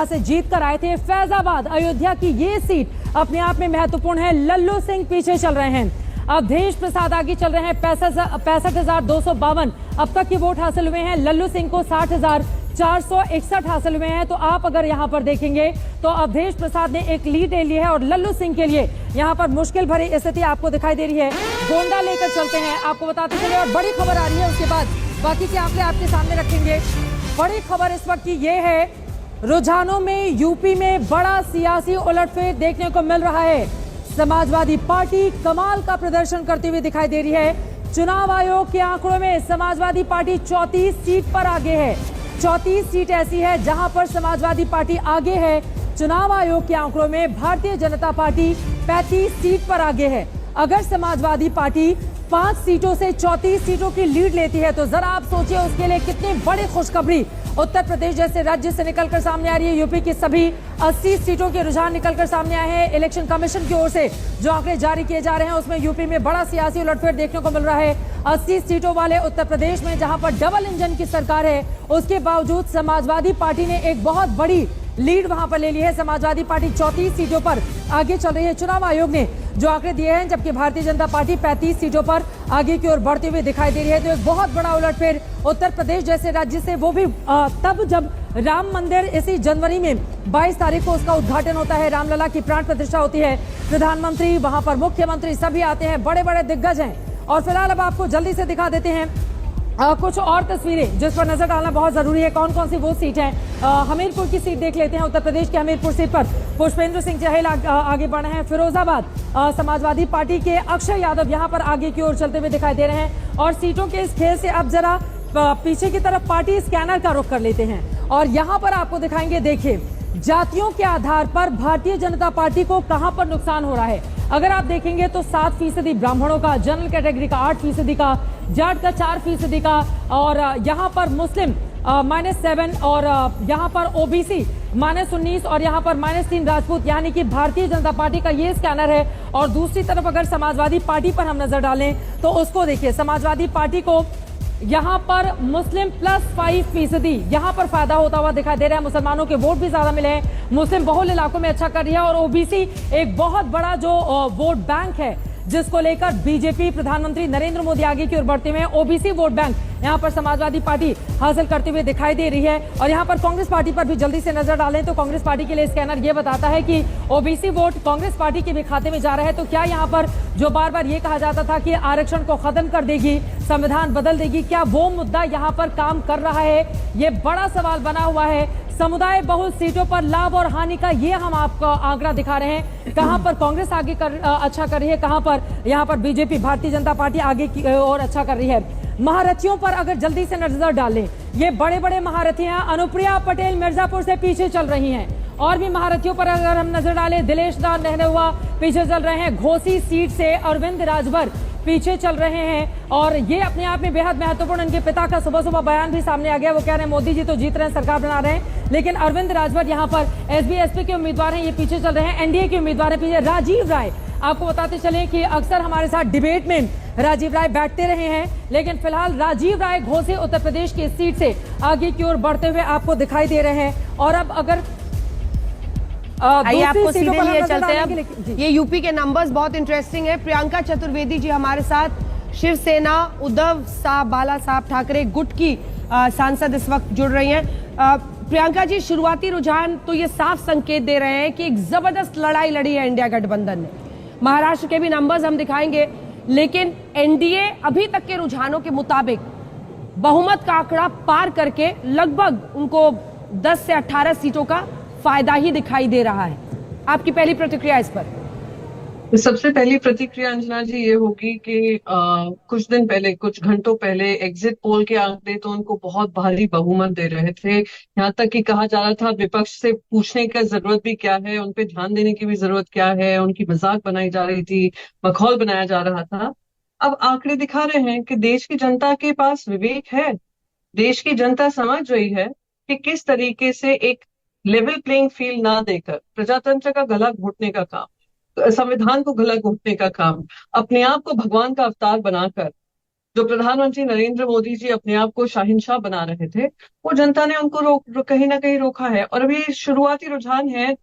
से जीत कर आए थे। फैजाबाद अयोध्या की ये सीट अपने आप में महत्वपूर्ण है। लल्लू सिंह पीछे चल रहे हैं, अवधेश प्रसाद आगे चल रहे हैं। 65,252 अब तक के वोट हासिल हुए हैं। लल्लू सिंह को 60,461 हासिल हुए हैं। तो आप अगर यहां पर देखेंगे तो अवधेश प्रसाद ने एक लीड ले ली है और लल्लू सिंह के लिए यहां पर मुश्किल भरी स्थिति आपको दिखाई दे रही है। गोंडा लेकर चलते हैं, आपको बताते चले। और बड़ी खबर आ रही है, उसके बाद बाकी के आंकड़े आपके सामने रखेंगे। बड़ी खबर इस वक्त की ये है, रुझानों में यूपी में बड़ा सियासी उलटफेर देखने को मिल रहा है। समाजवादी पार्टी कमाल का प्रदर्शन करती हुई दिखाई दे रही है। चुनाव आयोग के आंकड़ों में समाजवादी पार्टी 34 सीट पर आगे है। 34 सीट ऐसी है जहां पर समाजवादी पार्टी आगे है। चुनाव आयोग के आंकड़ों में भारतीय जनता पार्टी 35 सीट पर आगे है। अगर समाजवादी पार्टी 5 सीटों से 34 सीटों की लीड लेती है तो जरा आप सोचिए उसके लिए कितनी बड़ी खुशखबरी उत्तर प्रदेश जैसे राज्य से निकलकर सामने आ रही है। यूपी की सभी 80 सीटों के रुझान निकलकर सामने आए हैं। इलेक्शन कमीशन की ओर से जो आंकड़े जारी किए जा रहे हैं उसमें यूपी में बड़ा सियासी उलटफेर देखने को मिल रहा है। 80 सीटों वाले उत्तर प्रदेश में जहां पर डबल इंजन की सरकार है, उसके बावजूद समाजवादी पार्टी ने एक बहुत बड़ी लीड वहां पर ले ली है। समाजवादी पार्टी 34 सीटों पर आगे चल रही है। चुनाव आयोग ने जो आंकड़े दिए हैं, जबकि भारतीय जनता पार्टी 35 सीटों पर आगे की ओर बढ़ती हुई दिखाई दे रही है। तो एक बहुत बड़ा उलटफेर उत्तर प्रदेश जैसे राज्य से, वो भी तब जब राम मंदिर इसी जनवरी में 22 तारीख को उसका उद्घाटन होता है। रामलला की प्राण प्रतिष्ठा होती है। प्रधानमंत्री, वहां पर मुख्यमंत्री सभी आते हैं, बड़े बड़े दिग्गज हैं। और फिलहाल अब आपको जल्दी से दिखा देते हैं कुछ और तस्वीरें जिस पर नजर डालना बहुत जरूरी है। कौन कौन सी वो सीट है। हमीरपुर की सीट देख लेते हैं। उत्तर प्रदेश के हमीरपुर सीट पर पुष्पेंद्र सिंह चहल आगे बढ़े हैं। फिरोजाबाद समाजवादी पार्टी के अक्षय यादव यहां पर आगे की ओर चलते हुए दिखाई दे रहे हैं। और सीटों के इस खेल से अब जरा पीछे की तरफ पार्टी स्कैनर का रुख कर लेते हैं और यहां पर आपको दिखाएंगे। देखिए, जातियों के आधार पर भारतीय जनता पार्टी को कहां पर नुकसान हो रहा है। अगर आप देखेंगे तो 7% ब्राह्मणों का, जनरल कैटेगरी का 8% का, जाट का 4% का, और यहाँ पर मुस्लिम -7, और यहाँ पर ओबीसी -19, और यहाँ पर -3 राजपूत, यानी कि भारतीय जनता पार्टी का ये स्कैनर है। और दूसरी तरफ अगर समाजवादी पार्टी पर हम नजर डालें तो उसको देखिए, समाजवादी पार्टी को यहाँ पर मुस्लिम +5% यहाँ पर फायदा होता हुआ दिखाई दे रहा है। मुसलमानों के वोट भी ज्यादा मिले हैं। मुस्लिम बहुल इलाकों में अच्छा कर रही है। और ओबीसी एक बहुत बड़ा जो वोट बैंक है जिसको लेकर बीजेपी, प्रधानमंत्री नरेंद्र मोदी आगे की ओर बढ़ते हुए हैं। ओबीसी वोट बैंक यहाँ पर समाजवादी पार्टी हासिल करते हुए दिखाई दे रही है। और यहाँ पर कांग्रेस पार्टी पर भी जल्दी से नजर डालें तो कांग्रेस पार्टी के लिए स्कैनर ये बताता है कि ओबीसी वोट कांग्रेस पार्टी के भी खाते में जा रहा है। तो क्या यहाँ पर जो बार बार ये कहा जाता था कि आरक्षण को खत्म कर देगी, संविधान बदल देगी, क्या वो मुद्दा यहाँ पर काम कर रहा है? ये बड़ा सवाल बना हुआ है। समुदाय बहुल सीटों पर लाभ और हानि का ये हम आपको आंकड़ा दिखा रहे हैं। कहां पर कांग्रेस आगे अच्छा कर रही है, कहां पर यहां पर बीजेपी, भारतीय जनता पार्टी आगे की ओर अच्छा कर रही है। महारथियों पर अगर जल्दी से नजर डालें, ये बड़े बड़े महारथी हैं। अनुप्रिया पटेल मिर्जापुर से पीछे चल रही हैं। और भी महारथियों पर अगर हम नजर डालें, दिलेश राम नेहरुआ पीछे चल रहे हैं। घोसी सीट से अरविंद राजभर पीछे चल रहे हैं। और ये अपने आप में बेहद महत्वपूर्ण, इनके पिता का सुबह सुबह बयान भी सामने आ गया। वो कह रहे हैं मोदी जी तो जीत रहे हैं, सरकार बना रहे हैं, लेकिन अरविंद राजभर यहाँ पर एसबीएसपी के उम्मीदवार हैं, ये पीछे चल रहे हैं। एनडीए के उम्मीदवार है पीछे। राजीव राय, आपको बताते चले कि अक्सर हमारे साथ डिबेट में राजीव राय बैठते रहे हैं, लेकिन फिलहाल राजीव राय घोसी उत्तर प्रदेश की सीट से आगे की ओर बढ़ते हुए आपको दिखाई दे रहे हैं। और अब अगर आइए आपको सीधे लिए चलते हैं। अब ये यूपी के नंबर्स बहुत इंटरेस्टिंग है। प्रियंका चतुर्वेदी जी हमारे साथ, शिवसेना, उद्धव साहब, बाला साहब ठाकरे गुट की सांसद इस वक्त जुड़ रही हैं। प्रियंका जी, शुरुआती रुझान तो ये साफ संकेत दे रहे हैं कि एक जबरदस्त लड़ाई लड़ी है इंडिया गठबंधन ने। महाराष्ट्र के भी नंबर्स हम दिखाएंगे, लेकिन एनडीए अभी तक के रुझानों के मुताबिक बहुमत का आंकड़ा पार करके लगभग उनको 10 से 18 सीटों का फायदा ही दिखाई दे रहा है। आपकी पहली प्रतिक्रिया इस पर? सबसे पहली प्रतिक्रिया अंजना जी ये होगी कि कुछ दिन पहले, कुछ घंटों पहले एग्जिट पोल के आंकड़े तो उनको बहुत भारी बहुमत दे रहे थे। यहाँ तक कि कहा जा रहा था विपक्ष से पूछने का जरूरत भी क्या है, उन पे ध्यान देने की भी जरूरत क्या है। उनकी मजाक बनाई जा रही थी, मखौल बनाया जा रहा था। अब आंकड़े दिखा रहे हैं कि देश की जनता के पास विवेक है। देश की जनता समझ रही है कि किस तरीके से एक लेवल प्लेइंग फील्ड ना देकर प्रजातंत्र का गला घोटने का काम, संविधान को गला घोटने का काम, अपने आप को भगवान का अवतार बनाकर जो प्रधानमंत्री नरेंद्र मोदी जी अपने आप को शाहिनशाह बना रहे थे, वो जनता ने उनको कहीं ना कहीं रोका है। और अभी शुरुआती रुझान है